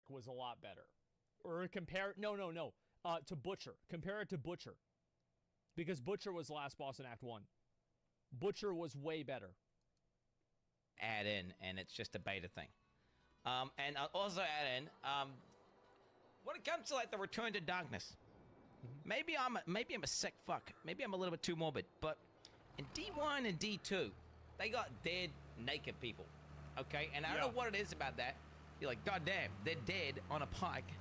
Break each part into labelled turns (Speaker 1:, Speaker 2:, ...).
Speaker 1: Merrick was a lot better. Or compare, no, to Butcher. Compare it to Butcher. Because Butcher was the last boss in Act 1. Butcher was way better.
Speaker 2: Add in, and it's just a beta thing. And I'll also add in, when it comes to like the Return to Darkness, maybe I'm a sick fuck. Maybe I'm a little bit too morbid, but in D1 and D2, they got dead, naked people. Okay? And I don't know what it is about that. You're like, God damn, they're dead on a pike.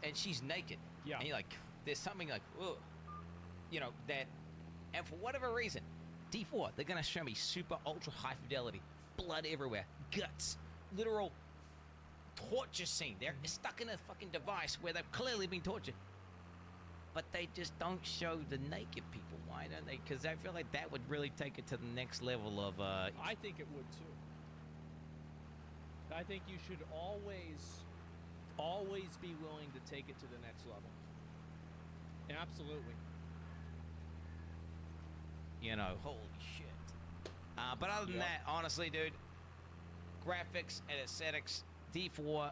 Speaker 2: And she's naked.
Speaker 1: Yeah.
Speaker 2: And you're like, there's something like, ugh. You know, that. And for whatever reason, D4, they're going to show me super ultra high fidelity, blood everywhere, guts, literal torture scene. They're stuck in a fucking device where they've clearly been tortured. But they just don't show the naked people. Why don't they? Because I feel like that would really take it to the next level of...
Speaker 1: I think it would too. I think you should always be willing to take it to the next level. Absolutely.
Speaker 2: You know, holy shit. But other than that, honestly, dude, graphics and aesthetics, D4,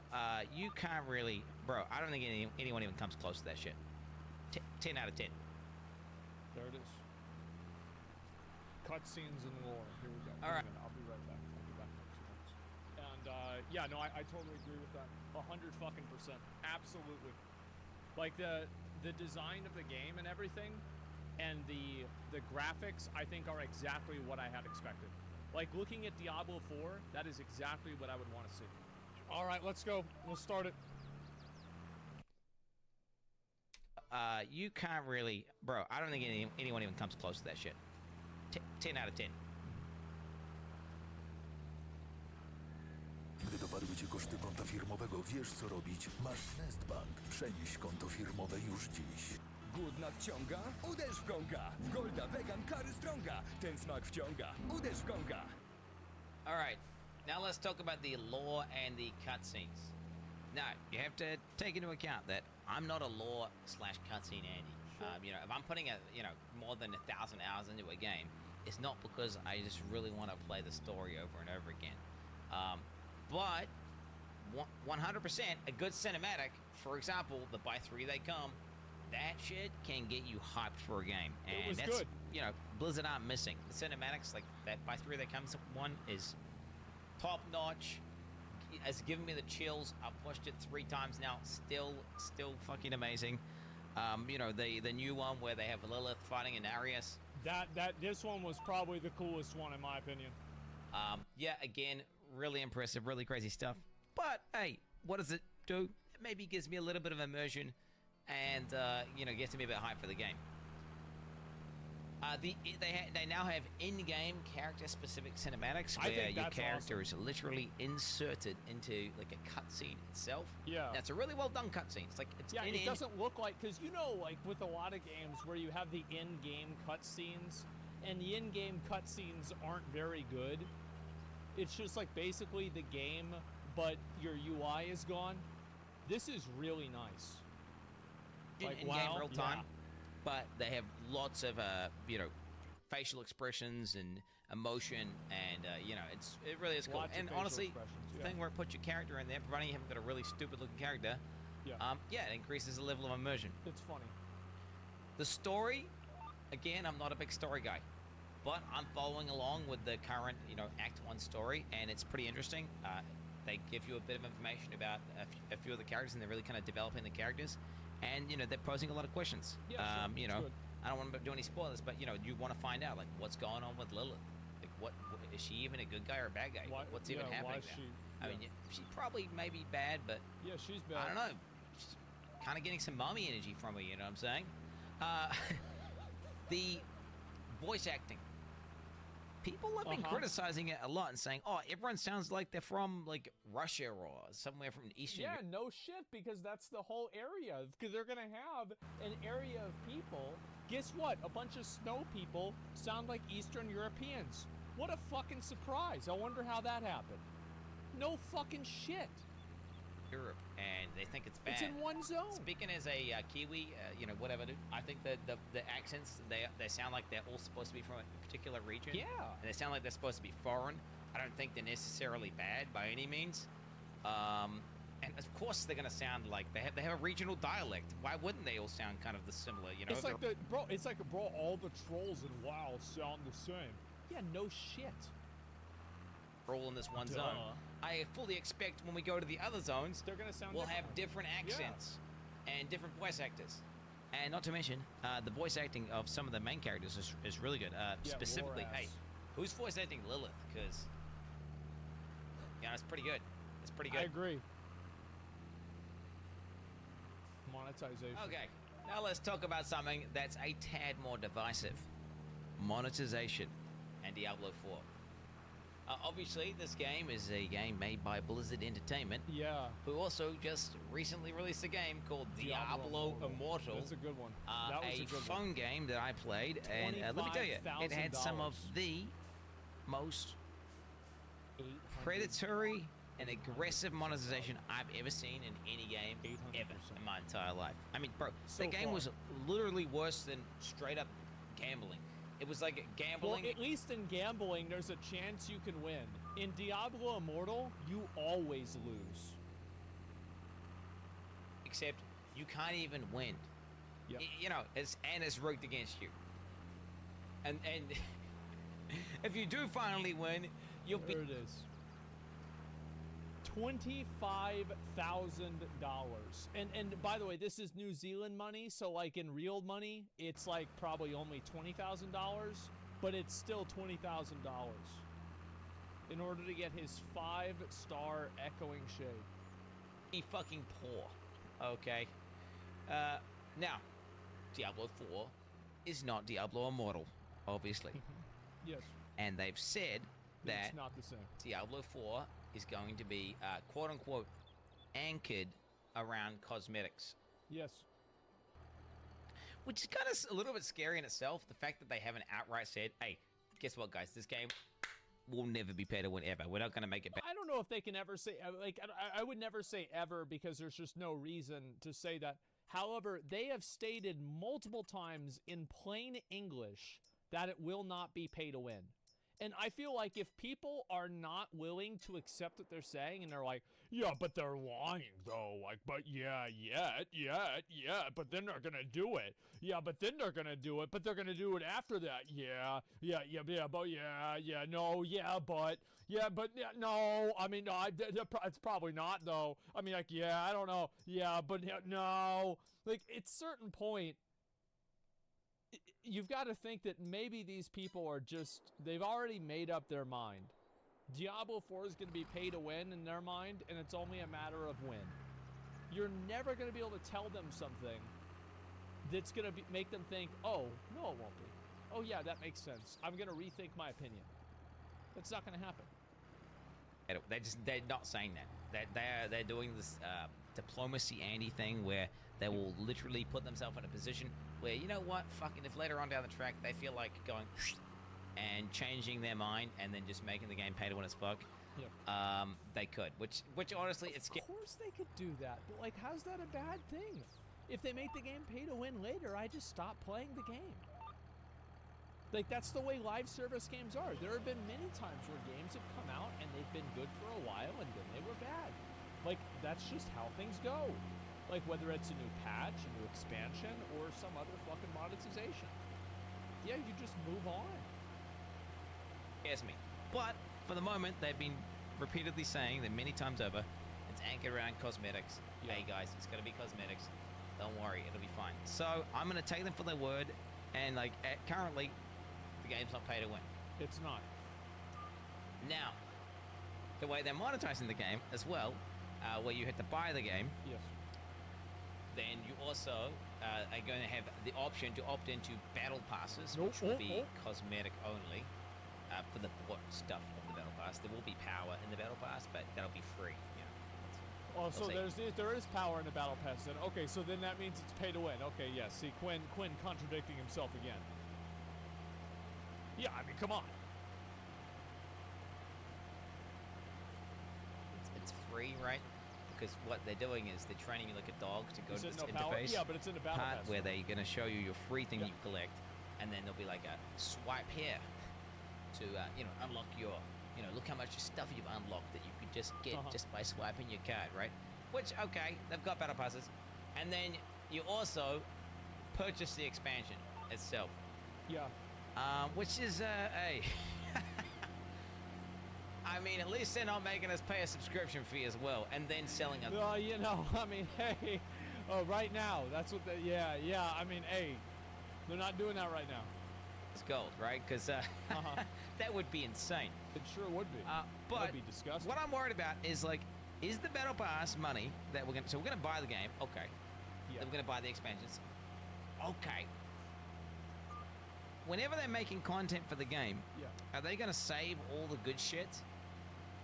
Speaker 2: you can't really... Bro, I don't think anyone even comes close to that shit. 10 out of 10.
Speaker 1: There it is. Cutscenes and lore. Here we go.
Speaker 2: All right.
Speaker 1: I'll be right back. And, yeah, no, I totally agree with that. 100%. Absolutely. Like, the design of the game and everything, and the graphics, I think, are exactly what I had expected. Like, looking at Diablo 4, that is exactly what I would want to see. All right, let's go. We'll start it.
Speaker 2: You can't really... Bro, I don't think anyone even comes close to that shit. 10 out of 10.
Speaker 3: Gdy dopadły cię koszty konta firmowego, wiesz co robić. Masz Nestbank. Przenieś konto firmowe już dziś.
Speaker 4: Głód nadciąga? Uderz w gonga! W Golda Vegan Curry Stronga! Ten smak wciąga! Uderz w gonga!
Speaker 2: Alright, now let's talk about the lore and the cutscenes. Now, you have to take into account that I'm not a lore/cutscene Andy.
Speaker 1: Sure.
Speaker 2: You know, if I'm putting more than 1,000 hours into a game, it's not because I just really want to play the story over and over again. But 100% a good cinematic, for example, the by 3 they come, that shit can get you hyped for a game. And
Speaker 1: it was
Speaker 2: that's
Speaker 1: good.
Speaker 2: You know, Blizzard aren't missing. The cinematics, like that by 3 they come one is top notch. Has given me the chills. I've watched it 3 times now. Still fucking amazing. You know, the new one where they have Lilith fighting an Arius.
Speaker 1: This one was probably the coolest one in my opinion.
Speaker 2: Yeah, again, really impressive, really crazy stuff. But hey, what does it do? It maybe gives me a little bit of immersion, and you know, gets me a bit hyped for the game. They now have in-game character-specific cinematics where your character is literally inserted into like a cutscene itself.
Speaker 1: Yeah,
Speaker 2: that's a really well done cutscene. It's like
Speaker 1: it doesn't look like, because you know, like with a lot of games where you have the in-game cutscenes, and the in-game cutscenes aren't very good. It's just like basically the game, but your UI is gone. This is really nice. Like,
Speaker 2: in game real time. But they have lots of you know, facial expressions and emotion, and you know, it really is cool. And honestly, the thing where it puts your character in there, providing you haven't got a really stupid looking character, yeah, it increases the level of immersion.
Speaker 1: It's funny.
Speaker 2: The story, again, I'm not a big story guy, but I'm following along with the current, you know, Act 1 story, and it's pretty interesting. They give you a bit of information about a few of the characters, and they're really kind of developing the characters. And, you know, they're posing a lot of questions.
Speaker 1: Yeah, sure.
Speaker 2: You know, I don't want to do any spoilers, but, you know, you want to find out, like, what's going on with Lilith. Like, what is she even a good guy or a bad guy? What's even happening there? I mean, she probably may be bad, but...
Speaker 1: Yeah, she's bad.
Speaker 2: I don't know. She's kind of getting some mommy energy from her, you know what I'm saying? The voice acting. People have been criticizing it a lot and saying, oh, everyone sounds like they're from, like, Russia or somewhere from Eastern Europe.
Speaker 1: Yeah, no shit, because that's the whole area. Because they're going to have an area of people. Guess what? A bunch of snow people sound like Eastern Europeans. What a fucking surprise. I wonder how that happened. No fucking shit.
Speaker 2: Europe, and they think it's bad.
Speaker 1: It's in one zone.
Speaker 2: Speaking as a Kiwi, you know, whatever, dude, I think that the accents, they sound like they're all supposed to be from a particular region.
Speaker 1: Yeah.
Speaker 2: And they sound like they're supposed to be foreign. I don't think they're necessarily bad by any means. and of course they're gonna sound like they have a regional dialect. Why wouldn't they all sound kind of the similar? You know,
Speaker 1: It's like all the trolls in WoW sound the same. Yeah, no shit.
Speaker 2: they're all in this one
Speaker 1: Duh.
Speaker 2: zone. I fully expect when we go to the other zones,
Speaker 1: They're gonna sound
Speaker 2: we'll
Speaker 1: different.
Speaker 2: have different accents and different voice actors. And not to mention, the voice acting of some of the main characters is really good. Specifically,
Speaker 1: Loras.
Speaker 2: hey, who's voice acting Lilith? Because, it's pretty good. It's pretty
Speaker 1: I
Speaker 2: good.
Speaker 1: agree. Monetization.
Speaker 2: Okay, now let's talk about something that's a tad more divisive. Monetization and Diablo 4. Obviously, this game is a game made by Blizzard Entertainment,
Speaker 1: Yeah.
Speaker 2: who also just recently released a game called Diablo Immortal.
Speaker 1: That's a good one. That was
Speaker 2: A
Speaker 1: a good one.
Speaker 2: phone game that I played, and let me tell you, it had some of
Speaker 1: $25,000.
Speaker 2: the most
Speaker 1: 800.
Speaker 2: predatory and aggressive monetization I've ever seen in any game
Speaker 1: 800%.
Speaker 2: ever in my entire life. I mean, bro,
Speaker 1: So
Speaker 2: the game
Speaker 1: far.
Speaker 2: was literally worse than straight up gambling. It was like
Speaker 1: Well,
Speaker 2: gambling.
Speaker 1: at least in gambling, there's a chance you can win. In Diablo Immortal, you always lose.
Speaker 2: Except you can't even win.
Speaker 1: Yep.
Speaker 2: It's rigged against you. And if you do finally win, you'll be
Speaker 1: There it is. $25,000. And by the way, this is New Zealand money, so like in real money, it's like probably only $20,000, but it's still $20,000 in order to get his 5-star echoing shade.
Speaker 2: fucking poor. Okay. Now, Diablo 4 is not Diablo Immortal, obviously.
Speaker 1: Yes,
Speaker 2: And they've said that
Speaker 1: it's not the same.
Speaker 2: Diablo 4 is going to be quote unquote anchored around cosmetics,
Speaker 1: Yes.
Speaker 2: which is kind of a little bit scary in itself. The fact that they haven't outright said, hey, guess what, guys, this game will never be pay to win ever. We're not going to make it back.
Speaker 1: I don't know if they can ever say, I would never say ever because there's just no reason to say that. However, they have stated multiple times in plain English that it will not be pay to win. And I feel like if people are not willing to accept what they're saying and they're like, yeah, but they're lying though, like, but yeah, but then they're gonna do it. Yeah, but then they're gonna do it, but they're gonna do it after that. No, I mean, no, it's probably not though. I mean, like, yeah, I don't know. Yeah, but no. Like, at certain point, you've got to think that maybe these people are they've already made up their mind. Diablo 4 is going to be pay to win in their mind, and it's only a matter of when. You're never going to be able to tell them something that's going to make them think, oh, no, it won't be. Oh, yeah, that makes sense. I'm going to rethink my opinion. That's not going to happen.
Speaker 2: They're not saying that. They're doing this diplomacy Andy thing where they will literally put themselves in a position where, you know what, fucking if later on down the track they feel like going and changing their mind and then just making the game pay to win as fuck,
Speaker 1: Yeah.
Speaker 2: they could. Which honestly, it's
Speaker 1: Of course they could do that, but like, how's that a bad thing? If they make the game pay to win later, I just stop playing the game. Like, that's the way live service games are. There have been many times where games have come out and they've been good for a while and then they were bad. Like, that's just how things go. Like, whether it's a new patch, a new expansion, or some other fucking monetization. Yeah, you just move on.
Speaker 2: scares me. But for the moment, they've been repeatedly saying that many times over, it's anchored around cosmetics.
Speaker 1: Yeah.
Speaker 2: Hey guys, it's gonna be cosmetics. Don't worry, it'll be fine. So I'm gonna take them for their word, and like currently, the game's not pay to win.
Speaker 1: It's not.
Speaker 2: Now, the way they're monetizing the game as well, where you have to buy the game,
Speaker 1: Yes.
Speaker 2: then you also are going to have the option to opt into battle passes,
Speaker 1: Nope.
Speaker 2: which will be
Speaker 1: Oh.
Speaker 2: cosmetic only for the bought stuff of the battle pass. There will be power in the battle pass, but that'll be free.
Speaker 1: Oh, so
Speaker 2: We'll
Speaker 1: there is power in the battle pass then. Okay, so then that means it's pay to win. Okay, yes. See, Quinn contradicting himself again. Yeah, I mean, come on.
Speaker 2: It's free, right? Because what they're doing is they're training you like a dog to go
Speaker 1: Is
Speaker 2: to
Speaker 1: it
Speaker 2: this
Speaker 1: no power?
Speaker 2: interface
Speaker 1: Yeah, but it's in the battle
Speaker 2: part
Speaker 1: pass.
Speaker 2: where they're going to show you your free thing
Speaker 1: Yeah.
Speaker 2: you collect, and then there'll be like a swipe here to unlock your look how much stuff you've unlocked that you could just get
Speaker 1: Uh-huh.
Speaker 2: just by swiping your card, right? which, okay, they've got battle passes. And then you also purchase the expansion itself.
Speaker 1: Yeah.
Speaker 2: Which is, hey. I mean, at least they're not making us pay a subscription fee as well, and then selling us.
Speaker 1: Well, you know, I mean, hey, right now, that's what yeah, I mean, hey, they're not doing that right now.
Speaker 2: It's gold, right? Because that would be insane.
Speaker 1: It sure would be.
Speaker 2: But
Speaker 1: That'd be disgusting.
Speaker 2: what I'm worried about is, like, is the Battle Pass money that we're going to... So we're going to buy the game. Okay.
Speaker 1: Yeah.
Speaker 2: Then we're going to buy the expansions. Okay. Whenever they're making content for the game,
Speaker 1: Yeah.
Speaker 2: are they going to save all the good shit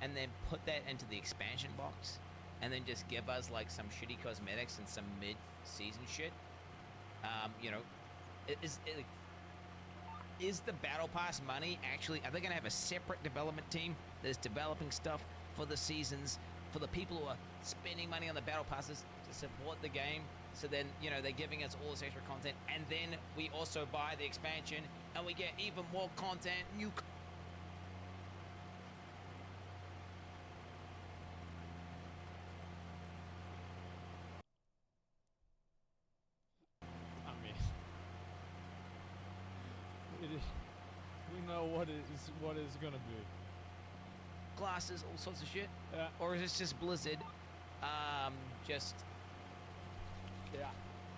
Speaker 2: and then put that into the expansion box and then just give us, like, some shitty cosmetics and some mid-season shit? You know, is the Battle Pass money actually... Are they going to have a separate development team that's developing stuff for the seasons, for the people who are spending money on the Battle Passes to support the game? So then, you know, they're giving us all this extra content, and then we also buy the expansion, and we get even more content, new...
Speaker 1: I mean, it is, we know what is gonna be.
Speaker 2: glasses, all sorts of shit?
Speaker 1: Yeah.
Speaker 2: Or is this just Blizzard,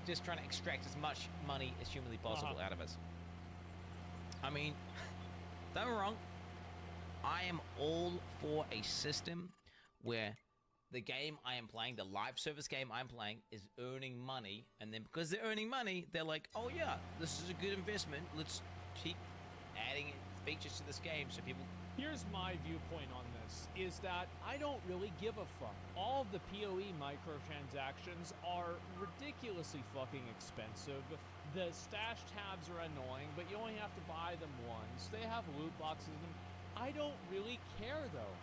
Speaker 2: just trying to extract as much money as humanly possible out of us? I mean, don't get me wrong, I am all for a system where the game I am playing, the live service game I'm playing, is earning money, and then because they're earning money, they're like, oh yeah, this is a good investment, let's keep adding features to this game so people...
Speaker 1: Here's my viewpoint on this, is that I don't really give a fuck. All of the PoE microtransactions are ridiculously fucking expensive. The stash tabs are annoying, but you only have to buy them once. They have loot boxes in them. I don't really care, though,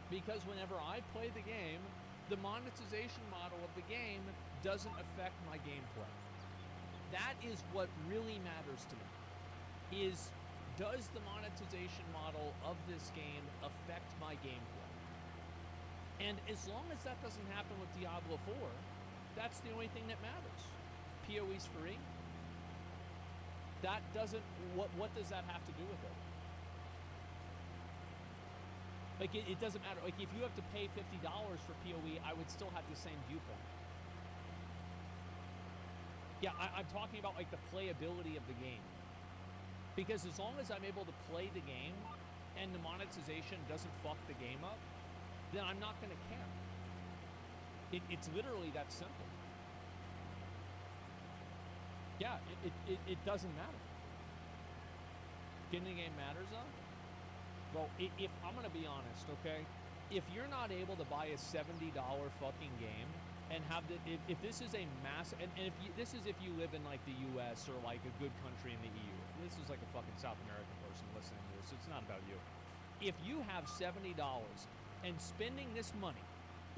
Speaker 1: because whenever I play the game, the monetization model of the game doesn't affect my gameplay. That is what really matters to me, is... does the monetization model of this game affect my gameplay? And as long as that doesn't happen with Diablo 4, that's the only thing that matters. PoE's free. That doesn't... What does that have to do with it? Like, it doesn't matter. Like, if you have to pay $50 for PoE, I would still have the same viewpoint. Yeah, I'm talking about, like, the playability of the game. Because as long as I'm able to play the game and the monetization doesn't fuck the game up, then I'm not going to care. It's literally that simple. Yeah, it doesn't matter. Getting the game matters, though? Well, if I'm going to be honest, okay? If you're not able to buy a $70 fucking game and have the... If this is a mass... And if you, this is if you live in, like, the U.S. or, like, a good country in the EU. This is like a fucking South American person listening to this. It's not about you. If you have $70 and spending this money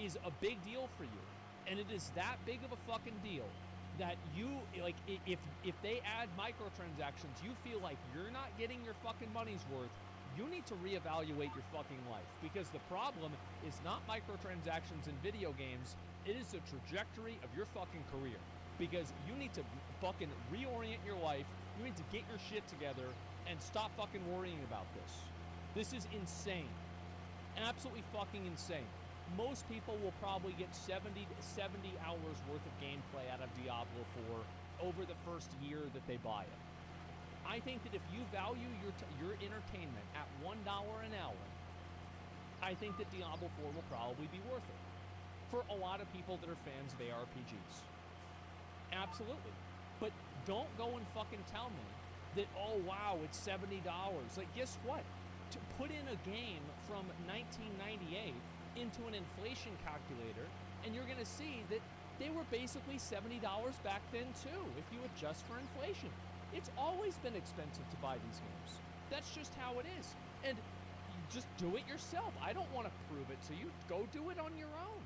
Speaker 1: is a big deal for you, and it is that big of a fucking deal that you, like, if they add microtransactions, you feel like you're not getting your fucking money's worth, you need to reevaluate your fucking life. Because the problem is not microtransactions in video games, it is the trajectory of your fucking career. Because you need to fucking reorient your life. You need to get your shit together and stop fucking worrying about this. This is insane. Absolutely fucking insane. Most people will probably get 70 hours worth of gameplay out of Diablo 4 over the first year that they buy it. I think that if you value your entertainment at $1 an hour, I think that Diablo 4 will probably be worth it. For a lot of people that are fans of ARPGs. Absolutely. But don't go and fucking tell me that, oh, wow, it's $70. Like, guess what? To put in a game from 1998 into an inflation calculator, and you're going to see that they were basically $70 back then, too, if you adjust for inflation. It's always been expensive to buy these games. That's just how it is. And just do it yourself. I don't want to prove it to you. Go do it on your own.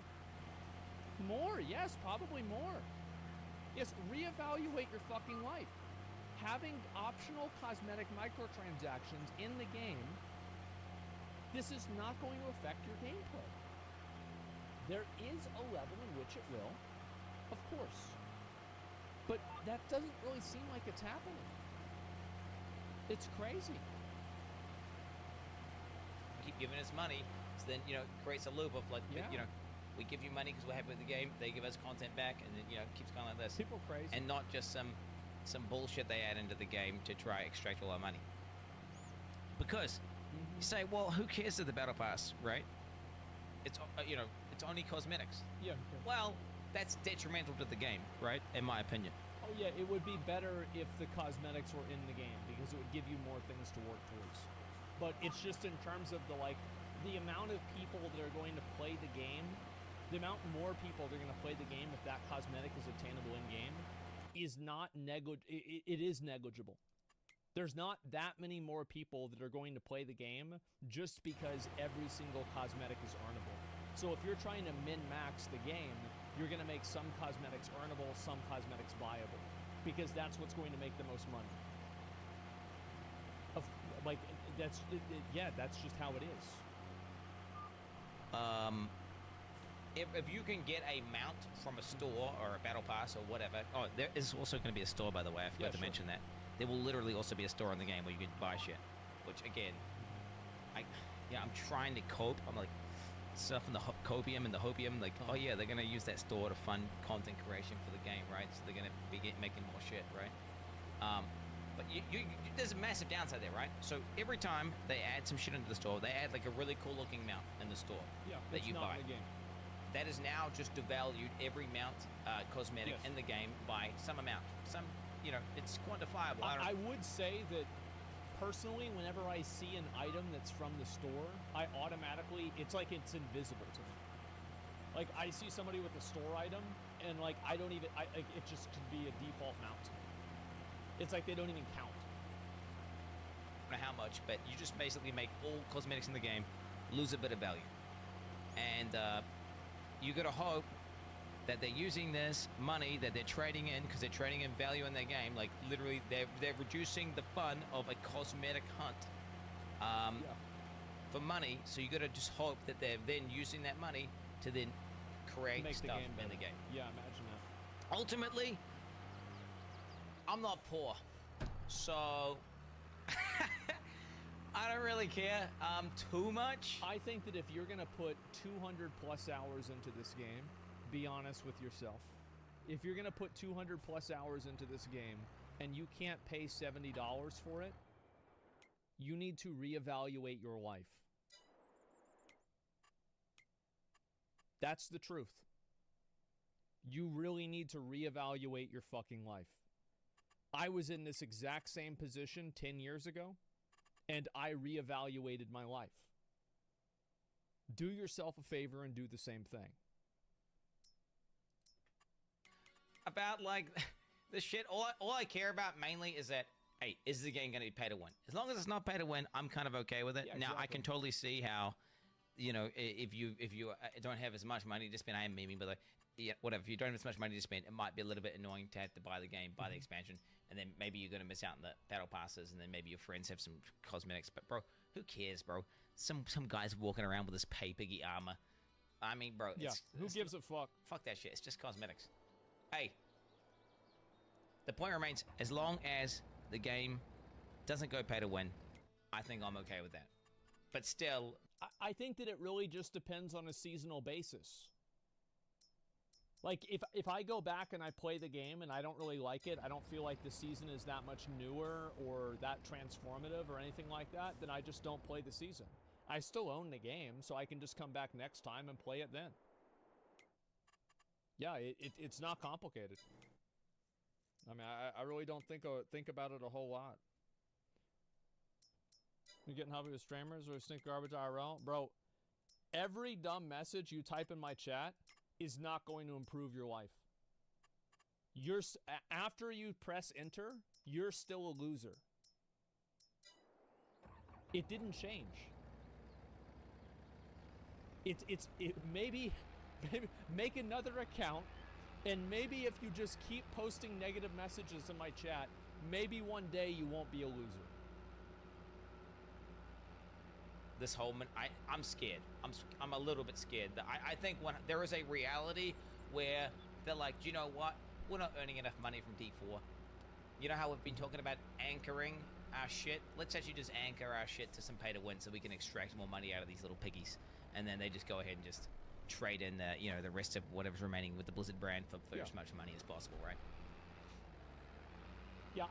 Speaker 1: More, yes, probably more. Yes, reevaluate your fucking life. Having optional cosmetic microtransactions in the game, this is not going to affect your gameplay. There is a level in which it will, of course. But that doesn't really seem like it's happening. It's crazy.
Speaker 2: Keep giving us money, so then, you know, it creates a loop of like,
Speaker 1: Yeah.
Speaker 2: you know, we give you money because we're happy with the game. They give us content back, and then, you know, it keeps going like this.
Speaker 1: People crazy.
Speaker 2: And not just some bullshit they add into the game to try extract all our money. Because you say, well, who cares of the battle pass, right? It's you know, it's only cosmetics.
Speaker 1: Yeah.
Speaker 2: Well, that's detrimental to the game, right? In my opinion.
Speaker 1: Oh yeah, it would be better if the cosmetics were in the game because it would give you more things to work towards. But it's just in terms of the amount of people that are going to play the game, the amount more people that are going to play the game if that cosmetic is attainable in game is not it is negligible. There's not that many more people that are going to play the game just because every single cosmetic is earnable. So if you're trying to min-max the game, you're going to make some cosmetics earnable, some cosmetics buyable, because that's what's going to make the most money. That's just how it is.
Speaker 2: If you can get a mount from a store or a battle pass or whatever. Oh, there is also going to be a store, by the way. I forgot to mention that. There will literally also be a store in the game where you can buy shit. Which again, I'm trying to cope. I'm like surfing the copium and the hopium. Like, oh yeah, they're gonna use that store to fund content creation for the game, right? So they're gonna be making more shit, right? But there's a massive downside there, right? So every time they add some shit into the store, they add like a really cool looking mount in the store that you buy.
Speaker 1: In the game.
Speaker 2: That is now just devalued every mount cosmetic in the game by some amount. Some, you know, it's quantifiable.
Speaker 1: I would say that personally, whenever I see an item that's from the store, I automatically, it's like it's invisible to me. Like, I see somebody with a store item, and like, I don't even, it just could be a default mount. It's like they don't even count.
Speaker 2: I don't know how much, but you just basically make all cosmetics in the game lose a bit of value. And you gotta hope that they're using this money that they're trading in, because they're trading in value in their game. Like literally, they're reducing the fun of a cosmetic hunt for money. So you gotta just hope that they're then using that money to then create
Speaker 1: Make
Speaker 2: stuff
Speaker 1: the game
Speaker 2: in the game.
Speaker 1: Yeah, imagine that.
Speaker 2: Ultimately, I'm not poor, so I don't really care too much.
Speaker 1: I think that if you're gonna put 200 plus hours into this game, be honest with yourself. If you're gonna put 200 plus hours into this game and you can't pay $70 for it, you need to reevaluate your life. That's the truth. You really need to reevaluate your fucking life. I was in this exact same position 10 years ago, and I reevaluated my life. Do yourself a favor and do the same thing.
Speaker 2: About like the shit, all I care about mainly is that, hey, is the game going to be pay to win? As long as it's not pay to win, I'm kind of okay with it.
Speaker 1: Yeah,
Speaker 2: Now I
Speaker 1: exactly.
Speaker 2: can totally see how, you know, if you don't have as much money to spend, I am memeing, but like, yeah, whatever. If you don't have as much money to spend, it might be a little bit annoying to have to buy the game, buy the expansion, and then maybe you're going to miss out on the battle passes, and then maybe your friends have some cosmetics. But bro, who cares, bro? Some guy's walking around with his pay-piggy armor. I mean, bro,
Speaker 1: Yeah, who gives a fuck?
Speaker 2: fuck that shit. It's just cosmetics. Hey, the point remains, as long as the game doesn't go pay to win, I think I'm okay with that. But still,
Speaker 1: I think that it really just depends on a seasonal basis. Like, if I go back and I play the game and I don't really like it, I don't feel like the season is that much newer or that transformative or anything like that, then I just don't play the season. I still own the game, so I can just come back next time and play it then. Yeah, it's not complicated. I mean, I really don't think about it a whole lot. You getting hobby with streamers or stink garbage IRL? Bro, every dumb message you type in my chat is not going to improve your life. After you press enter, you're still a loser. It didn't change. Maybe make another account, and maybe if you just keep posting negative messages in my chat, maybe one day you won't be a loser.
Speaker 2: this whole I'm scared. I'm a little bit scared. I think when there is a reality where they're like, you know what? We're not earning enough money from D4. You know how we've been talking about anchoring our shit? Let's actually just anchor our shit to some pay to win so we can extract more money out of these little piggies. And then they just go ahead and just trade in the, you know, the rest of whatever's remaining with the Blizzard brand for as much money as possible, right?
Speaker 1: Yeah,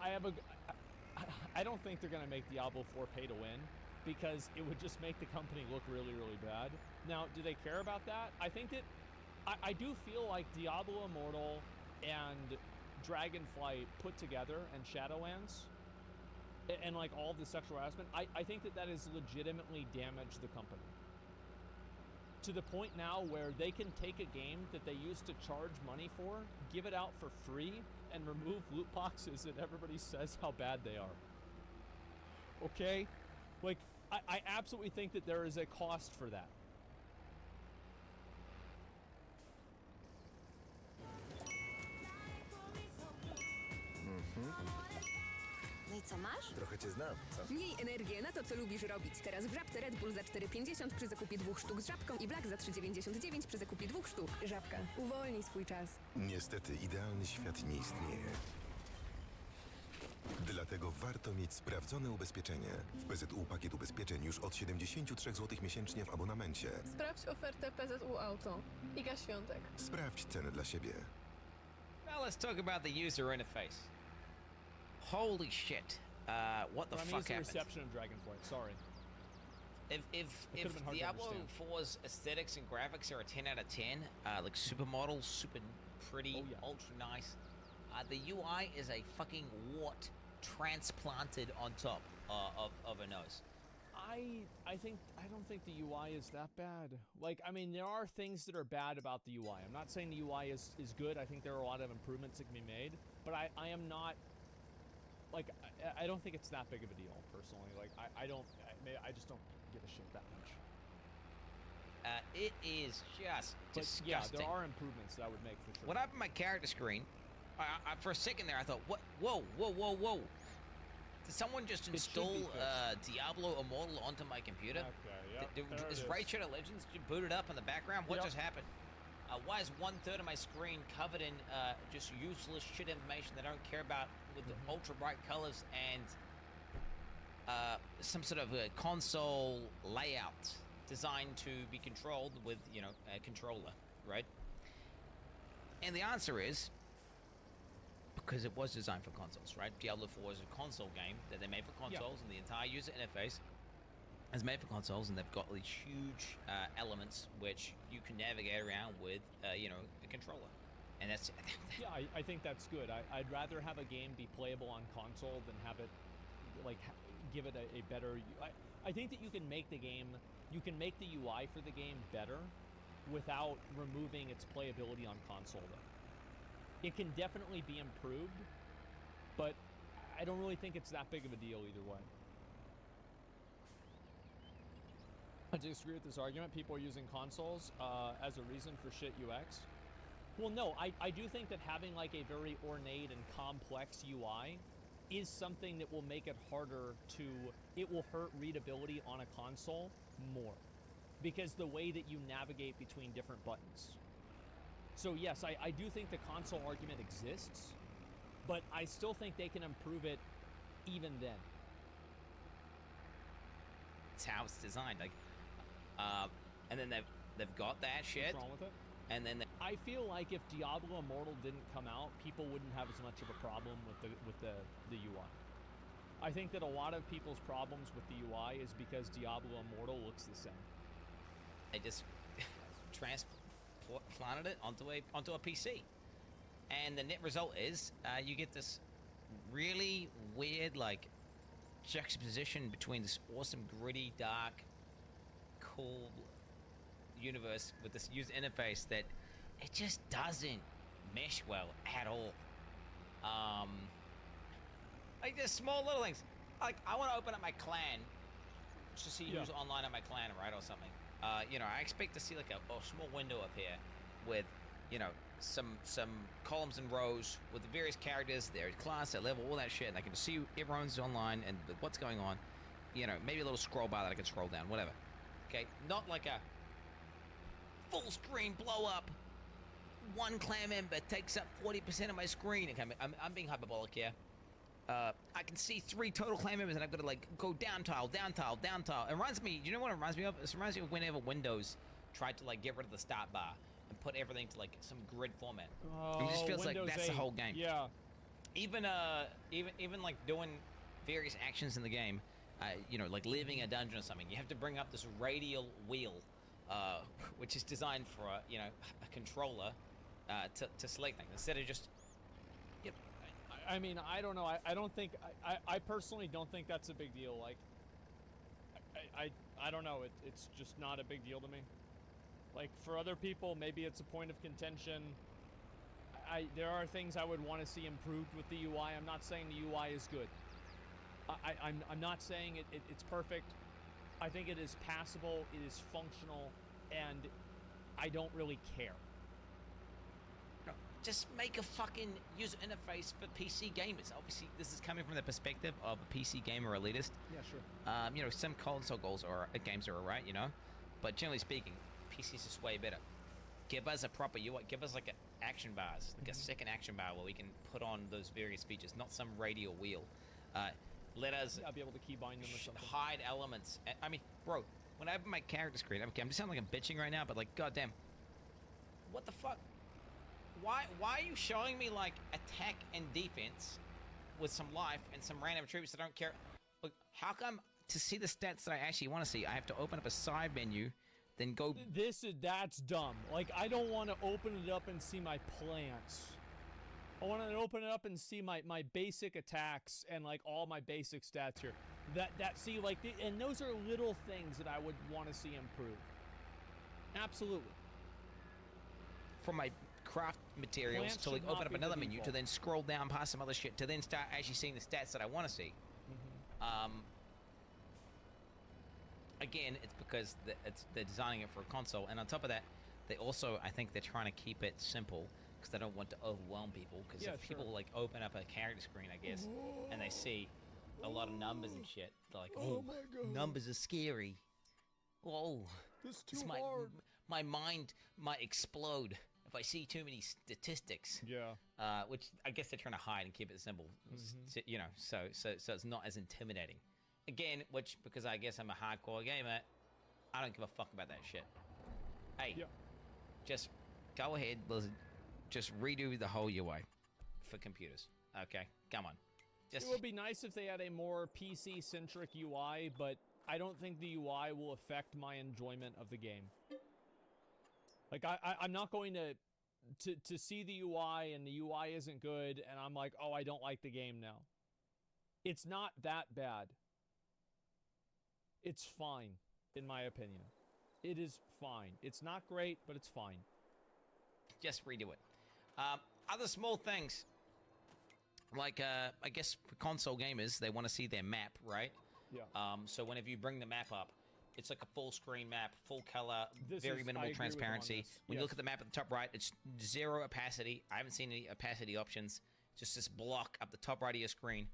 Speaker 1: I don't think they're going to make Diablo 4 pay to win, because it would just make the company look really, really bad. Now, do they care about that? I think that I do feel like Diablo Immortal and Dragonflight put together, and Shadowlands, and like all the sexual harassment, I think that has legitimately damaged the company. To the point now where they can take a game that they used to charge money for, give it out for free, and remove loot boxes, and everybody says how bad they are. Okay? Like, I absolutely think that there is a cost for that.
Speaker 5: No i co masz?
Speaker 3: Trochę cię znam, co?
Speaker 6: Miej energię na to, co lubisz robić. Teraz w Żabce Red Bull za 4,50 przy zakupie 2 sztuk z Żabką i Black za 3,99 przy zakupie 2 sztuk. Żabka. Uwolnij swój czas.
Speaker 7: Niestety idealny świat nie istnieje. Dlatego warto mieć sprawdzone ubezpieczenie. W PZU pakiet ubezpieczeń już od 73 zł miesięcznie w abonamencie.
Speaker 8: Sprawdź ofertę PZU Auto. Iga Świątek.
Speaker 7: Sprawdź cenę dla siebie.
Speaker 2: Now let's talk about the user interface. Holy shit. What the
Speaker 1: I mean,
Speaker 2: fuck
Speaker 1: it's the
Speaker 2: happened?
Speaker 1: reception of Dragonflight, sorry.
Speaker 2: If
Speaker 1: could've been hard to
Speaker 2: Diablo
Speaker 1: understand.
Speaker 2: 4's aesthetics and graphics are a 10 out of 10, like supermodels, super pretty,
Speaker 1: Oh, yeah.
Speaker 2: ultra nice, the UI is a fucking wart transplanted on top of a nose.
Speaker 1: I don't think the UI is that bad. Like, I mean, there are things that are bad about the UI. I'm not saying the UI is good. I think there are a lot of improvements that can be made, but I am not, like, I don't think it's that big of a deal, personally. Like, I just don't give a shit that much.
Speaker 2: It is just
Speaker 1: But
Speaker 2: disgusting.
Speaker 1: yeah, there are improvements that I would make for sure.
Speaker 2: When I opened my character screen, for a second there, I thought, what? Whoa. Did someone just
Speaker 1: should be
Speaker 2: install
Speaker 1: fixed.
Speaker 2: Diablo Immortal onto my computer?
Speaker 1: Okay, yeah.
Speaker 2: Is Raid Shadow Legends booted up in the background? What
Speaker 1: Yep.
Speaker 2: just happened? Why is 1/3 of my screen covered in just useless shit information that I don't care about, with the ultra bright colors and some sort of a console layout designed to be controlled with, you know, a controller, right? And the answer is because it was designed for consoles, right? Diablo 4 is a console game that they made for consoles, and the entire user interface is made for consoles, and they've got these huge elements which you can navigate around with, you know, a controller. And that's
Speaker 1: Yeah, I think that's good. I'd rather have a game be playable on console than have it, like, give it a better... I think that you can make the game, you can make the UI for the game better without removing its playability on console, though. It can definitely be improved, but I don't really think it's that big of a deal either way. I disagree with this argument. People are using consoles as a reason for shit UX. Well, no, I do think that having like a very ornate and complex UI is something that will make it harder to, it will hurt readability on a console more, because the way that you navigate between different buttons. So yes, I do think the console argument exists, but I still think they can improve it even then.
Speaker 2: it's how it's designed. Like, and then they've got that shit,
Speaker 1: What's wrong with it?
Speaker 2: and then
Speaker 1: I feel like if Diablo Immortal didn't come out, people wouldn't have as much of a problem with the UI. I think that a lot of people's problems with the UI is because Diablo Immortal looks the same.
Speaker 2: they just transplanted it onto a PC, and the net result is you get this really weird, like, juxtaposition between this awesome, gritty, dark, cool universe with this user interface that it just doesn't mesh well at all. Like, there's small little things. Like, I want to open up my clan to see who's online on my clan, right, or something. You know, I expect to see like a small window up here with, you know, some columns and rows with the various characters, their class, their level, all that shit, and I can see everyone's online and what's going on. you know, maybe a little scroll bar that I can scroll down, whatever. Okay, not like a full screen blow up. One clan member takes up 40% of my screen. Okay, I'm being hyperbolic here. I can see 3 total clan members, and I've got to like go down tile, down tile, down tile. It reminds me. You know what it reminds me of? It reminds me of whenever Windows tried to like get rid of the start bar and put everything to like some grid format.
Speaker 1: Oh,
Speaker 2: It just feels
Speaker 1: Windows
Speaker 2: like that's the
Speaker 1: 8.
Speaker 2: whole game.
Speaker 1: Yeah.
Speaker 2: Even like doing various actions in the game, you know, like leaving a dungeon or something, you have to bring up this radial wheel, which is designed for a controller to select things instead of just. Yep.
Speaker 1: I mean, I don't know. I don't think. I personally don't think that's a big deal. Like, I don't know. It's just not a big deal to me. Like, for other people, maybe it's a point of contention. There are things I would want to see improved with the UI. I'm not saying the UI is good. I'm not saying it's perfect. I think it is passable, it is functional, and I don't really care.
Speaker 2: No, just make a fucking user interface for PC gamers. Obviously, this is coming from the perspective of a PC gamer elitist.
Speaker 1: Yeah, sure.
Speaker 2: You know, some console games are alright, you know, but generally speaking, PC is just way better. Give us a proper UI. Give us like action bars, like a second action bar where we can put on those various features, not some radial wheel. Let us
Speaker 1: I'll be able to keybind them or something.
Speaker 2: hide elements. I mean, bro, when I open my character screen, okay, I'm just sounding like I'm bitching right now, but like, goddamn, what the fuck? Why are you showing me like attack and defense with some life and some random troops that I don't care? Look, how come to see the stats that I actually want to see, I have to open up a side menu, then go.
Speaker 1: That's dumb. Like, I don't want to open it up and see my plants. I want to open it up and see my basic attacks and like all my basic stats here. See, like, and those are little things that I would want to see improved. Absolutely.
Speaker 2: From my craft materials
Speaker 1: Plants
Speaker 2: to like
Speaker 1: should
Speaker 2: open
Speaker 1: not
Speaker 2: up
Speaker 1: be the
Speaker 2: another menu to
Speaker 1: default.
Speaker 2: then scroll down past some other shit to then start actually seeing the stats that I want to see. Again, it's because they're designing it for a console, and on top of that, they also, I think they're trying to keep it simple because they don't want to overwhelm people. Because
Speaker 1: Yeah,
Speaker 2: if
Speaker 1: sure.
Speaker 2: people like open up a character screen, I guess, and they see a lot of numbers and shit, they're like, "Oh,
Speaker 1: my God.
Speaker 2: numbers are scary. Whoa,
Speaker 1: This
Speaker 2: this my mind might explode if I see too many statistics."
Speaker 1: Yeah.
Speaker 2: Which I guess they're trying to hide and keep it simple, you know, so it's not as intimidating. Again, which, because I guess I'm a hardcore gamer, I don't give a fuck about that shit. Hey,
Speaker 1: Yeah.
Speaker 2: just go ahead, Blizzard, just redo the whole UI for computers. Okay, come on.
Speaker 1: It would be nice if they had a more PC-centric UI, but I don't think the UI will affect my enjoyment of the game. Like, I'm not going to see the UI and the UI isn't good, and I'm like, oh, I don't like the game now. It's not that bad. It's fine, in my opinion. It is fine. It's not great, but it's fine.
Speaker 2: Just redo it. Other small things, like I guess for console gamers, they want to see their map, right?
Speaker 1: Yeah.
Speaker 2: So whenever you bring the map up, it's like a full screen map, full color,
Speaker 1: This
Speaker 2: very
Speaker 1: is- I
Speaker 2: minimal
Speaker 1: agree with them on
Speaker 2: transparency.
Speaker 1: this.
Speaker 2: When you look
Speaker 1: Yes.
Speaker 2: at the map at the top right, it's 0 opacity. I haven't seen any opacity options. Just this block up the top right of your screen.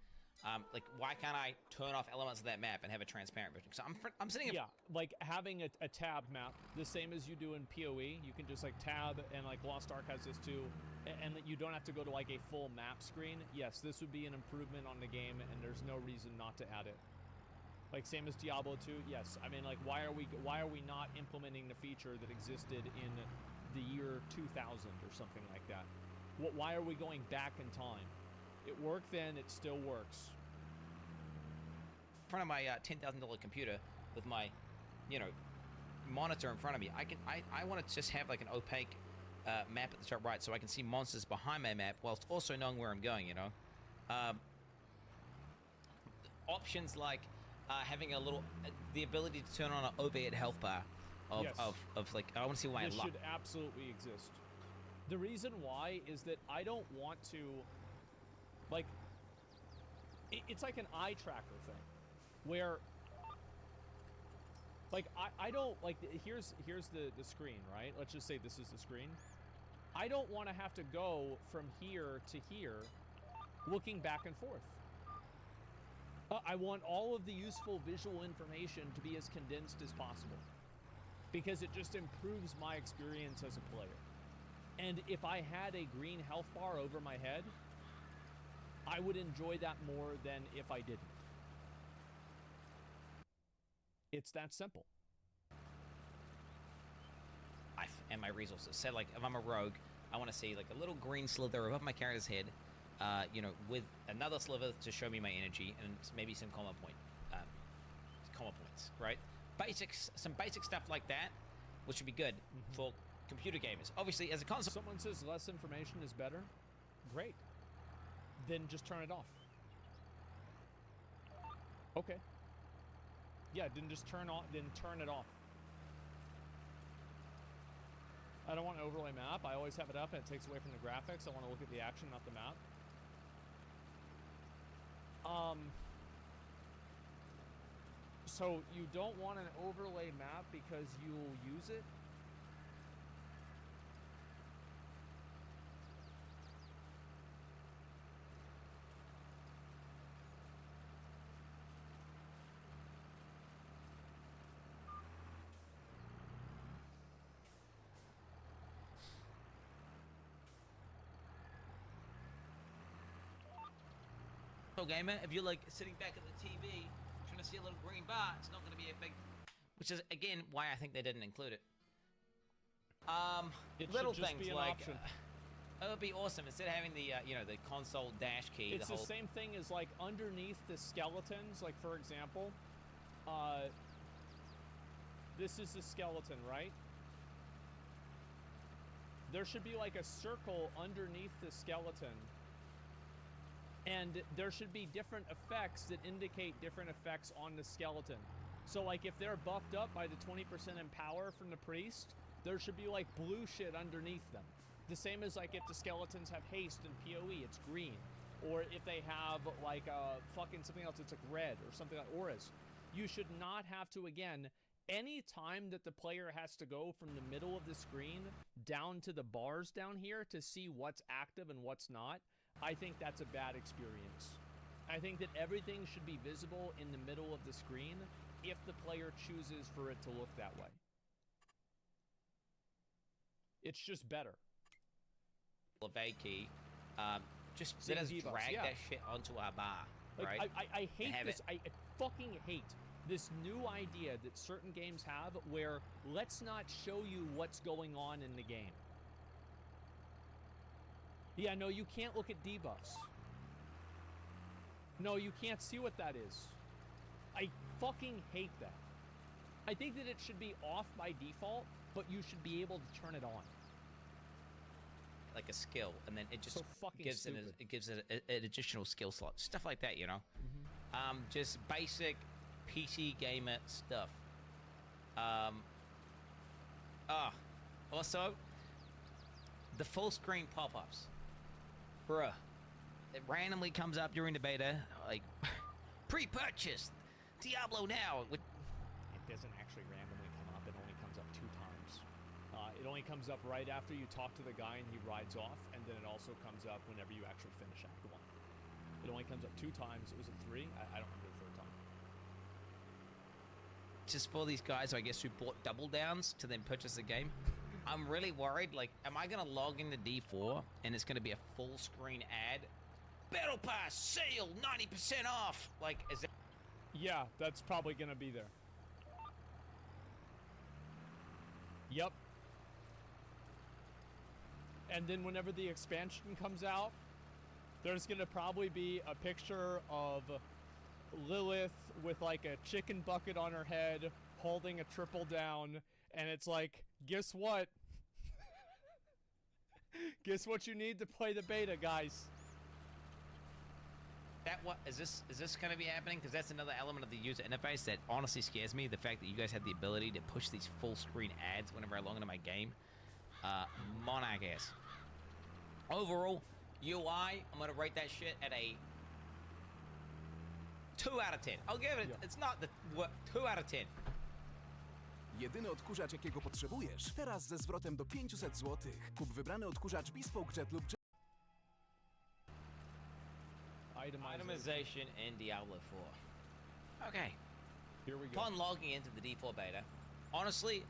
Speaker 2: Like, why can't I turn off elements of that map and have a transparent version? So I'm sitting.
Speaker 1: Yeah, like having a tab map, the same as you do in PoE. You can just like tab, and like Lost Ark has this too, and you don't have to go to like a full map screen. Yes, this would be an improvement on the game, and there's no reason not to add it. Like same as Diablo 2. Yes, I mean, like why are we not implementing the feature that existed in the year 2000 or something like that? Why are we going back in time? It worked then, it still works.
Speaker 2: In front of my $10,000 computer with my, you know, monitor in front of me, I want to just have like an opaque map at the top right, so I can see monsters behind my map whilst also knowing where I'm going. You know, options like having a little the ability to turn on an overhead health bar of
Speaker 1: Yes.
Speaker 2: of like I want to see why
Speaker 1: This
Speaker 2: I lock.
Speaker 1: should absolutely exist. The reason why is that I don't want to, like, it's like an eye tracker thing, where, like, I don't, like, here's the screen, right? Let's just say this is the screen. I don't want to have to go from here to here looking back and forth. I want all of the useful visual information to be as condensed as possible, because it just improves my experience as a player. And if I had a green health bar over my head, I would enjoy that more than if I didn't. It's that simple.
Speaker 2: And my resources. So, like, if I'm a rogue, I want to see, like, a little green slither above my character's head, you know, with another sliver to show me my energy, and maybe some comma points, right? Some basic stuff like that, which would be good for computer gamers. Obviously, as a console...
Speaker 1: Someone says less information is better. Great. Then just turn it off. Okay. Yeah, then just turn it off. I don't want an overlay map. I always have it up and it takes away from the graphics. I want to look at the action, not the map. So you don't want an overlay map because you'll use it?
Speaker 2: gamer, if you're like sitting back at the TV trying to see a little green bar, it's not going to be a big, which is again why I think they didn't include it. Little
Speaker 1: should just
Speaker 2: things
Speaker 1: be an
Speaker 2: like
Speaker 1: option.
Speaker 2: it would be awesome instead of having the you know, the console dash key.
Speaker 1: It's the same thing as like underneath the skeletons. Like for example, this is the skeleton, right? There should be like a circle underneath the skeleton. And there should be different effects that indicate different effects on the skeleton. So like if they're buffed up by the 20% in power from the priest, there should be like blue shit underneath them. The same as like if the skeletons have haste and PoE, it's green. Or if they have like fucking something else, it's like red or something like auras. You should not have to, again, any time that the player has to go from the middle of the screen down to the bars down here to see what's active and what's not, I think that's a bad experience. I think that everything should be visible in the middle of the screen if the player chooses for it to look that way. It's just better.
Speaker 2: Evade key, just
Speaker 1: Same
Speaker 2: let us
Speaker 1: debuffs,
Speaker 2: drag
Speaker 1: yeah.
Speaker 2: that shit onto our bar,
Speaker 1: Like,
Speaker 2: right?
Speaker 1: I hate
Speaker 2: have
Speaker 1: this. I fucking hate this new idea that certain games have where let's not show you what's going on in the game. Yeah, no, you can't look at debuffs. No, you can't see what that is. I fucking hate that. I think that it should be off by default, but you should be able to turn it on.
Speaker 2: Like a skill, and then it just
Speaker 1: So fucking
Speaker 2: gives
Speaker 1: stupid.
Speaker 2: it gives it an additional skill slot, stuff like that, you know. Just basic PC gamer stuff. Also, the full screen pop-ups, bruh. It randomly comes up during the beta, like pre-purchased Diablo now. With
Speaker 1: It doesn't actually randomly come up. It only comes up 2 times. It only comes up right after you talk to the guy and he rides off, and then it also comes up whenever you actually finish Act 1. It only comes up 2 times. It was a 3. I don't remember the third time.
Speaker 2: just for these guys, I guess, who bought double downs to then purchase the game. I'm really worried. Like, am I gonna log into D4 and it's gonna be a full screen ad? Battle Pass sale 90% off. Like, is that?
Speaker 1: Yeah, that's probably gonna be there. Yep. And then whenever the expansion comes out, there's gonna probably be a picture of Lilith with like a chicken bucket on her head, holding a triple down, and it's like, guess what? Guess what you need to play the beta, guys?
Speaker 2: That what is this going to be happening? Because that's another element of the user interface that honestly scares me. The fact that you guys have the ability to push these full screen ads whenever I log into my game. Monarch ass. Overall, UI, I'm going to rate that shit at a 2 out of 10. I'll give it.
Speaker 1: Yeah.
Speaker 2: It's not the 2 out of 10.
Speaker 9: Jedyny odkurzacz, jakiego potrzebujesz, teraz ze zwrotem do 500 zł. Kup wybrany odkurzacz Bespoke Jet lub
Speaker 2: Itemization in Diablo 4. Okay.
Speaker 1: Here we go.
Speaker 2: Upon logging into the D4 beta, honestly,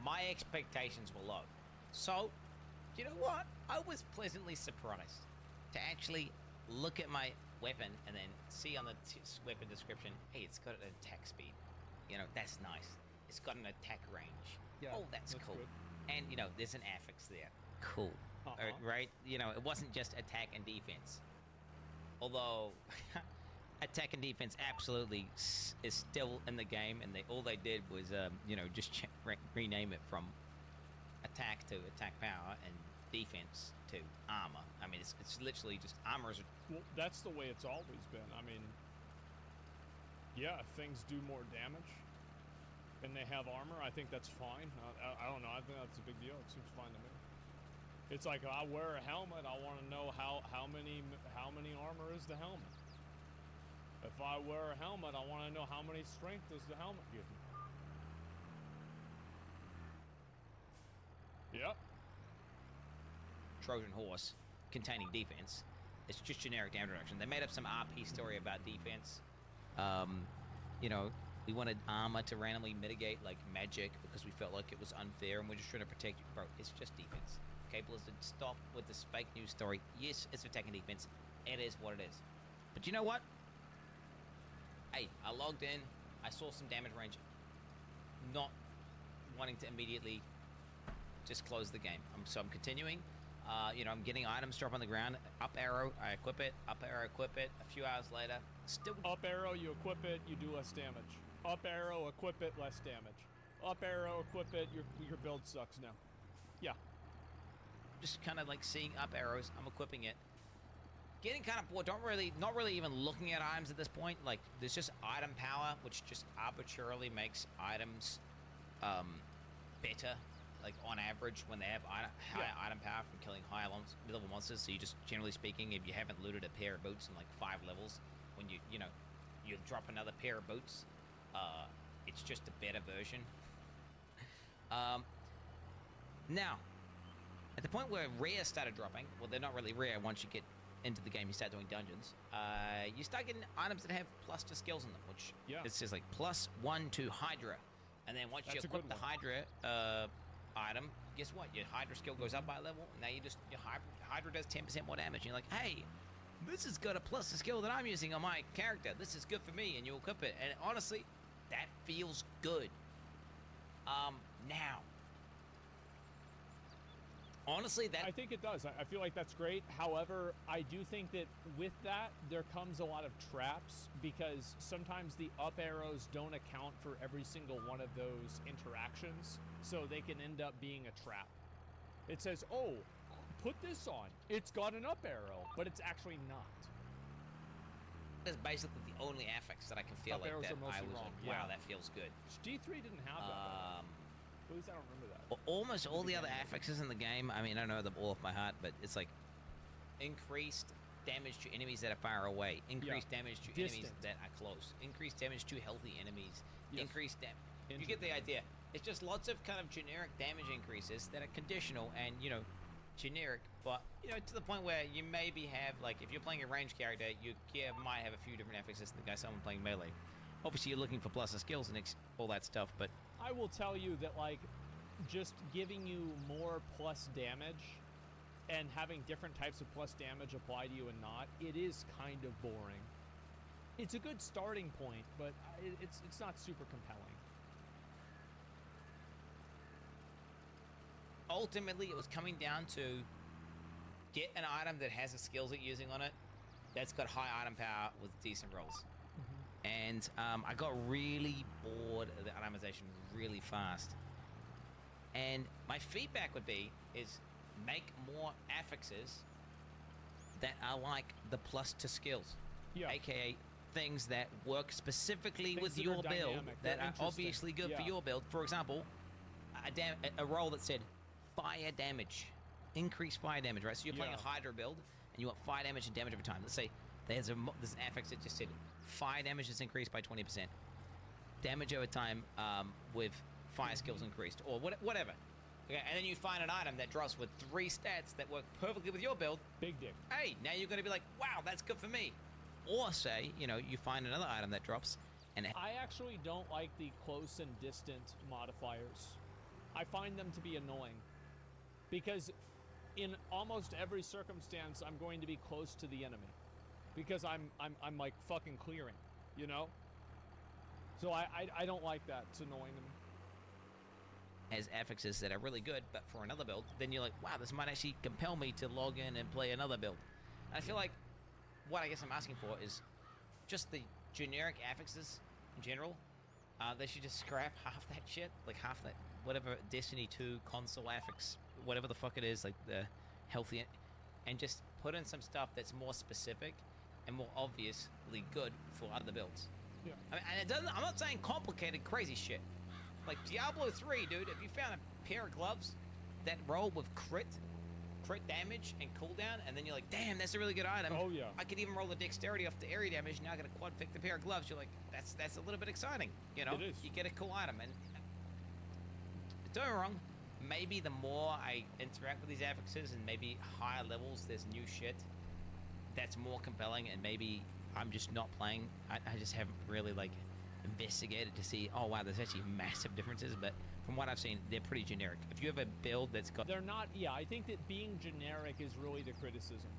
Speaker 2: my expectations were low. So, you know what? I was pleasantly surprised to actually look at my weapon and then see on the weapon description, hey, it's got an attack speed. You know, that's nice. It's got an attack range.
Speaker 1: Yeah,
Speaker 2: Oh, that's cool.
Speaker 1: good.
Speaker 2: And, you know, there's an affix there. Cool. Right? You know, it wasn't just attack and defense. Although, attack and defense absolutely is still in the game, and all they did was, you know, just rename it from attack to attack power and defense to armor. I mean, it's literally just armor is
Speaker 1: Well, that's the way it's always been. I mean, yeah, if things do more damage and they have armor, I think that's fine. I don't know. I think that's a big deal. It seems fine to me. It's like, I wear a helmet, I want to know how many armor is the helmet. If I wear a helmet, I want to know how many strength does the helmet give me. Yep.
Speaker 2: Trojan horse containing defense. It's just generic damage reduction. They made up some RP story about defense. You know, we wanted armor to randomly mitigate like magic because we felt like it was unfair, and we're just trying to protect you. Bro, it's just defense. Okay, Blizzard, stop with this fake news story. Yes, it's attacking defense. It is what it is. But you know what? Hey, I logged in. I saw some damage range. Not wanting to immediately just close the game. So I'm continuing. You know, I'm getting items drop on the ground. Up arrow, I equip it. Up arrow, equip it. A few hours later, still...
Speaker 1: Up arrow, you equip it, you do less damage. Up arrow, equip it, less damage. Up arrow, equip it, your build sucks now. Yeah.
Speaker 2: Just kind of like seeing up arrows. I'm equipping it. Getting kind of bored. Not really even looking at items at this point. Like, there's just item power, which just arbitrarily makes items better. Like, on average, when they have high item power from killing higher level monsters. So you just, generally speaking, if you haven't looted a pair of boots in like 5 levels, when you drop another pair of boots, it's just a better version. Now, at the point where rare started dropping, well, they're not really rare once you get into the game, you start doing dungeons, you start getting items that have plus to skills in them, which it says like +1 to Hydra. And then once you equip the Hydra item, guess what? Your Hydra skill goes up by a level, and now your Hydra does 10% more damage. And you're like, hey, this has got a plus to skill that I'm using on my character. This is good for me, and you equip it. And honestly, that feels good. Now, honestly,
Speaker 1: I think it does. I feel like that's great. However, I do think that with that, there comes a lot of traps, because sometimes the up arrows don't account for every single one of those interactions, so they can end up being a trap. It says, oh, put this on. It's got an up arrow, but it's actually not.
Speaker 2: That's basically the only affix that I can feel
Speaker 1: Up
Speaker 2: like
Speaker 1: arrows
Speaker 2: that
Speaker 1: are mostly
Speaker 2: I was
Speaker 1: wrong.
Speaker 2: like, wow,
Speaker 1: Yeah.
Speaker 2: that feels good.
Speaker 1: D3 didn't have that. At least I don't remember that.
Speaker 2: Almost all the other affixes in the game, I mean, I don't know them all off my heart, but it's like increased damage to enemies that are far away, increased damage to enemies that are close, increased damage to healthy enemies, increased damage. You get the idea. It's just lots of kind of generic damage increases that are conditional and, you know, generic, but, you know, to the point where you maybe have, like, if you're playing a ranged character, you might have a few different affixes than the guy someone playing melee. Obviously, you're looking for plus of skills and all that stuff, but...
Speaker 1: I will tell you that, like, just giving you more plus damage and having different types of plus damage apply to you and not, it is kind of boring. It's a good starting point, but it's not super compelling.
Speaker 2: Ultimately, it was coming down to get an item that has the skills that you're using on it that's got high item power with decent rolls. And I got really bored of the itemization really fast. And my feedback would be is make more affixes that are like the plus to skills. AKA things that work specifically with your build, that are obviously good for your build. For example, a roll that said fire damage, increased fire damage, right? So you're playing a Hydra build and you want fire damage and damage over time. Let's say there's an affix that just said fire damage is increased by 20%, damage over time with fire skills increased, or whatever. Okay, and then you find an item that drops with 3 stats that work perfectly with your build.
Speaker 1: Big dick.
Speaker 2: Hey, now you're going to be like, wow, that's good for me. Or say, you know, you find another item that drops, and
Speaker 1: I actually don't like the close and distant modifiers. I find them to be annoying because in almost every circumstance I'm going to be close to the enemy because I'm like fucking clearing, you know? So I don't like that. It's annoying to me.
Speaker 2: as affixes that are really good, but for another build, then you're like, wow, this might actually compel me to log in and play another build. And I feel like what I guess I'm asking for is just the generic affixes in general. They should just scrap half that shit, like half that, whatever Destiny 2 console affix, whatever the fuck it is, like the healthy, and just put in some stuff that's more specific and more obviously good for other builds.
Speaker 1: Yeah.
Speaker 2: I mean, and it doesn't, I'm not saying complicated, crazy shit. Like Diablo 3, dude, if you found a pair of gloves that roll with crit damage and cooldown, and then you're like, damn, that's a really good item.
Speaker 1: Oh, yeah.
Speaker 2: I could even roll the dexterity off the area damage, now I got a quad pick the pair of gloves. You're like, that's a little bit exciting, you know?
Speaker 1: It is.
Speaker 2: You get a cool item, and don't get me wrong, maybe the more I interact with these affixes and maybe higher levels, there's new shit that's more compelling, and maybe I'm just not playing. I just haven't really like investigated to see, oh wow, there's actually massive differences, but from what I've seen, they're pretty generic. If you have a build that's got...
Speaker 1: They're not, yeah, I think that being generic is really the criticism.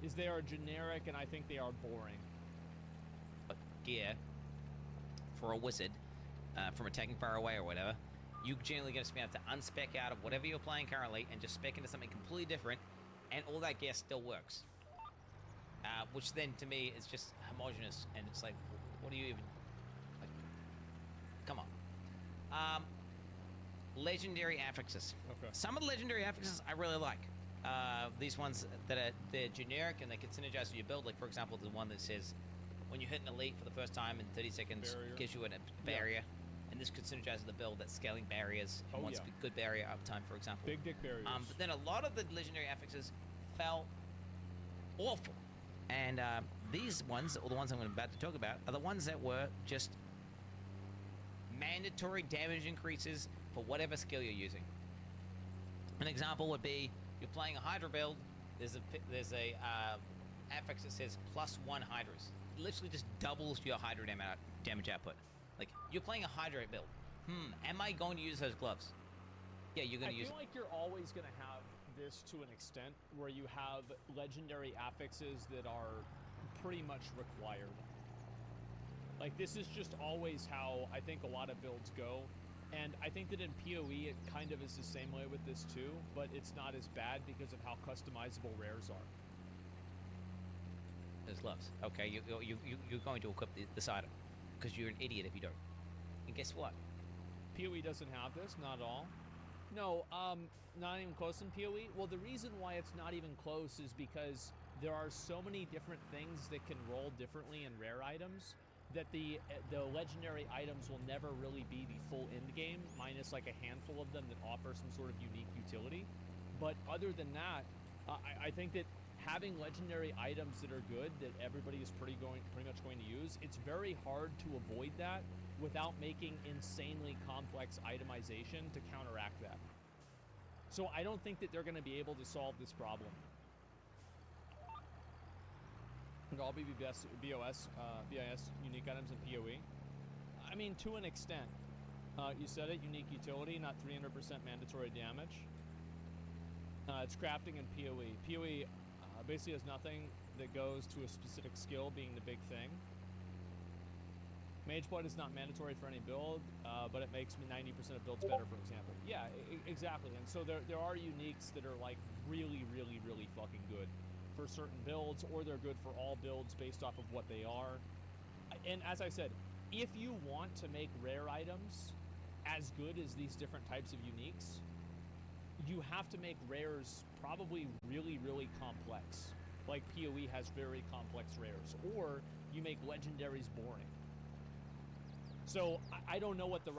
Speaker 1: Is they are generic, and I think they are boring.
Speaker 2: gear for a wizard from attacking far away or whatever, you're generally going to be able to unspec out of whatever you're playing currently and just spec into something completely different, and all that gear still works. Which then, to me, is just homogenous, and it's like, what do you even... Like, come on. Legendary affixes.
Speaker 1: Okay.
Speaker 2: Some of the legendary affixes I really like. These ones that are they're generic and they can synergize with your build. Like for example, the one that says when you hit an elite for the first time in 30 seconds,
Speaker 1: Barrier.
Speaker 2: gives you a barrier, and this could synergize with the build that's scaling barriers.
Speaker 1: Oh,
Speaker 2: wants
Speaker 1: yeah.
Speaker 2: good barrier uptime, for example.
Speaker 1: Big dick barriers.
Speaker 2: But then a lot of the legendary affixes felt awful, and these ones, or the ones I'm about to talk about, are the ones that were just mandatory damage increases for whatever skill you're using. An example would be you're playing a Hydra build. There's a affix that says +1 Hydras. It literally just doubles your Hydra damage output. Like you're playing a Hydra build. Am I going to use those gloves? Yeah, you're going to use.
Speaker 1: I feel like you're always going to have this to an extent where you have legendary affixes that are pretty much required. Like this is just always how I think a lot of builds go. And I think that in PoE it kind of is the same way with this too, but it's not as bad because of how customizable rares are.
Speaker 2: Those gloves. Okay, you're going to equip this item because you're an idiot if you don't. And guess what?
Speaker 1: PoE doesn't have this, not at all. No, not even close in PoE. Well, the reason why it's not even close is because there are so many different things that can roll differently in rare items that the legendary items will never really be the full end game, minus like a handful of them that offer some sort of unique utility. But other than that, I think that having legendary items that are good, that everybody is pretty much going to use, it's very hard to avoid that without making insanely complex itemization to counteract that. So I don't think that they're going to be able to solve this problem. All BS unique items in PoE. I mean, to an extent. You said it, unique utility, not 300% mandatory damage. It's crafting in PoE. PoE basically has nothing that goes to a specific skill being the big thing. Mage Blood is not mandatory for any build, but it makes 90% of builds better, for example. Yeah, exactly. And so there are uniques that are like really, really, really fucking good for certain builds, or they're good for all builds based off of what they are. And as I said, if you want to make rare items as good as these different types of uniques, you have to make rares probably really, really complex. Like PoE has very complex rares, or you make legendaries boring. So I don't know what the